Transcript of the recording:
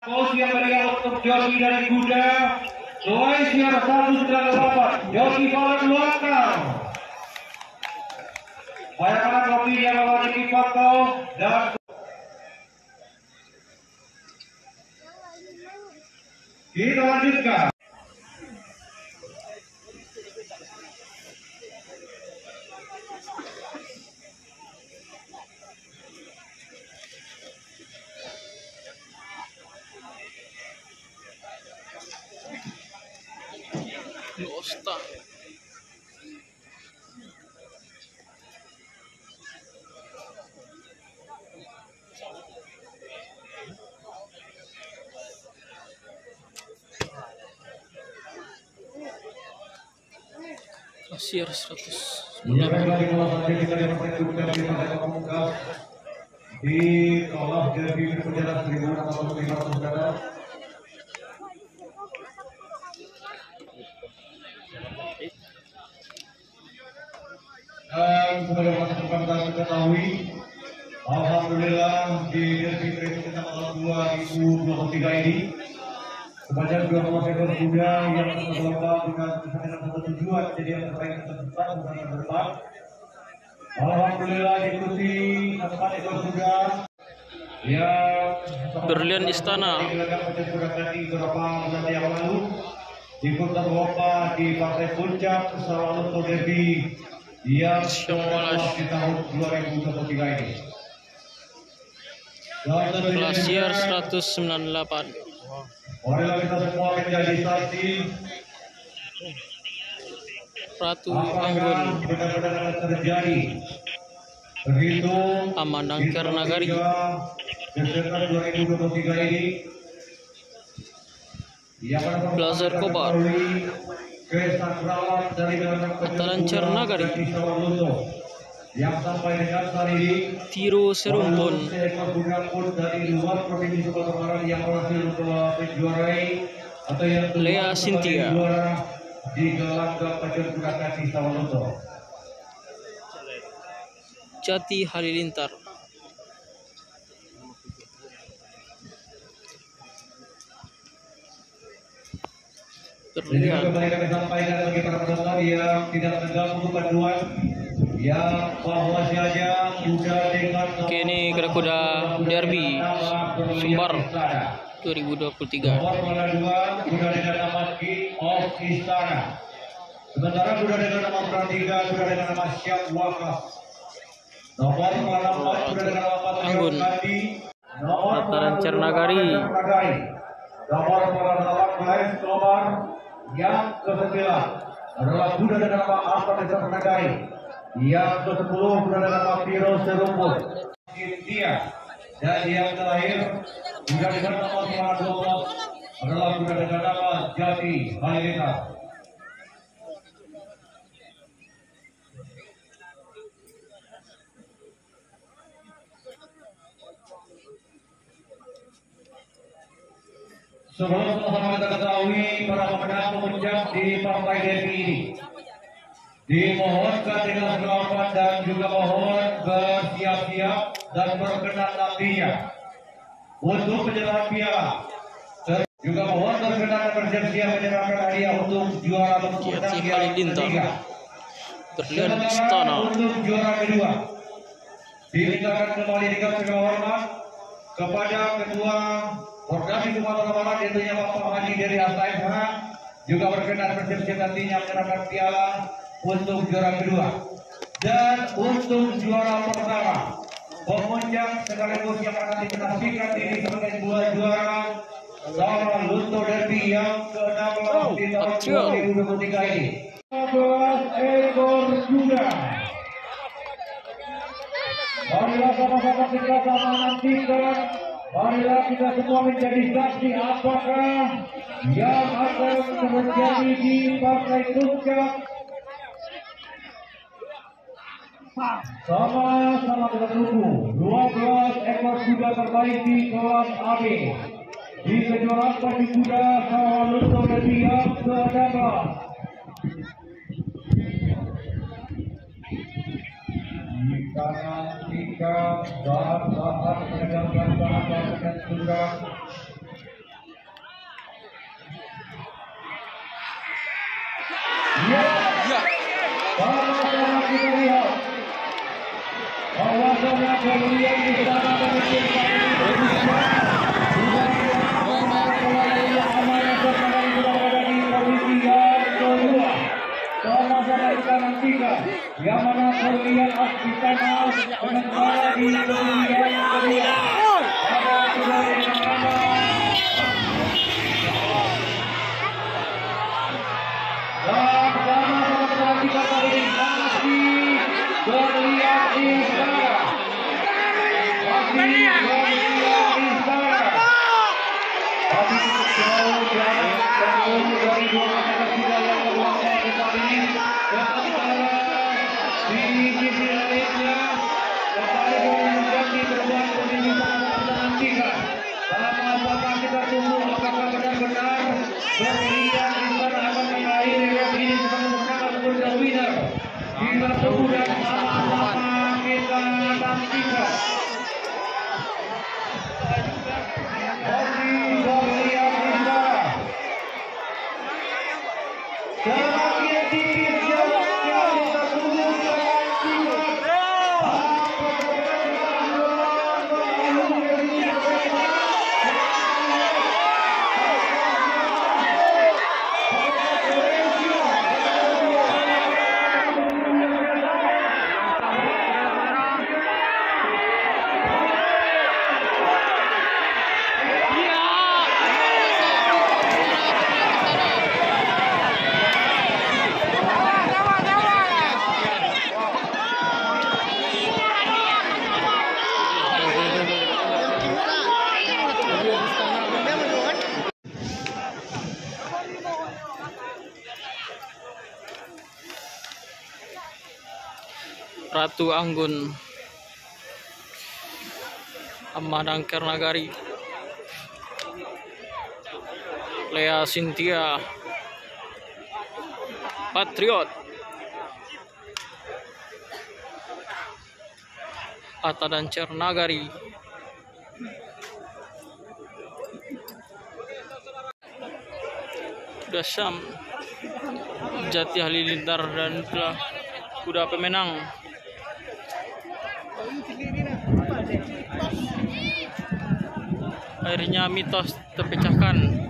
Pos yang meriah untuk joki dari kuda Zoysia 198 joki paling lokal. Bayangkan kopi yang memiliki foto dan kita lanjutkan. Osta. Pasir 100. Di Kolak Derby Perjalanan 1600 meter. Dan sebagai teman-teman kita ketahui, alhamdulillah di Derby Presiden tanggal 2023 ini sebanyak 2 ekor kuda yang berlomba dengan satu tujuan jadi yang terbaik terdepan bukan yang terdepan. Alhamdulillah diikuti 4 ekor kuda yang Berlian Istana beberapa bulan yang lalu ikut terlomba di Partai Puncak Sawalunto Derby yang di tahun 2023 ini. Pasir 198. Marilah kita semua menjadi saksi Ratu apakah Anggun benar-benar akan terjadi begitu Amanangker Nagari Desember 2023 ini yang akan Blazer Kobar kesakralan dari Lancer Nagari yang sampai dengan hari ini Tiro Serumpun seekor kuda pun dari luar provinsi Sumatera Barat yang berhasil menjuarai atau yang Lea Cynthia juara di gelanggang pacuan kuda kaki Sawalunto. Jati Halilintar Jadi terlihat kembali kami sampaikan bagi para penonton yang tidak mengganggu kepaduan yang bahwa saja kuda dengan kini kuda Derby Sumbar 2023. nomor 2 kuda dengan nama King of Istana. Sementara kuda dengan nama Pradika kuda dengan nama Syam Wakaf. Nomor 4 kuda dengan nama Anggun. Kandi. Nomor Lancer Nagari. Nomor 8 Blaise Kobar. Yang ke-9 adalah kuda dengan nama Apa Desa Nagari. Yang ke-10 kuda dengan nama Tiro Serumpun. Cynthia. Dan yang terakhir kuda dengan nama 12 adalah kuda dengan nama Jati Halilintar. Sebelum sama kita ketahui para pemenang puncak di partai Derby ini, dimohonkan dengan selamat dan juga mohon bersiap-siap dan berkenan nantinya untuk penyerahan piala. Juga mohon berkenan dan bersiap-siap menyerahkan hadiah untuk juara pemenang yang ketiga. Berlian Istana Untuk juara kedua, dimintakan kembali dengan segala hormat kepada ketua Koordinasi Sumatera Barat tentunya Bapak Haji dari SMH juga berkenan bersiap-siap nantinya menyerahkan piala untuk juara kedua dan untuk juara pertama. Pemuncak sekaligus yang akan dinasikan diri sebagai dua juara Sawalunto Derby yang ke-16 di tahun 2023 ini. 12 ekor kuda. Marilah sama-sama kita nantikan. Marilah kita semua menjadi saksi apakah yang akan terjadi di partai puncak. Sama-sama kita tunggu 12 ekor kuda terbaik di kelas AB di kejuaraan pacu kuda Sawalunto Derby yang ke-16. Karena jika saat menegakkan bahasa dan juga terlihat bahwasanya kemudian di sana memiliki yang mana kemudian Asbitana sementara di posisi yang kedua ada sudah dan sama-sama perhatikan kali ini masih terlihat Istana tapi cukup jauh dari dua kata tidak yang berlangsung saat ini di sisi lainnya kembali menjadi perubahan posisi sama kita nantikan apakah kita tunggu apakah benar-benar berlian Istana akan mengakhiri race ini sebagai pemenang ataupun the winner kita tunggu dan sama-sama kita nantikan posisi berlian Istana semakin tipis jaraknya kita tunggu Ratu Anggun Amadang Kernagari, Lea Cynthia Patriot, Atta dan Kernagari, Kuda Syam Jati Halilintar dan kuda pemenang akhirnya mitos terpecahkan.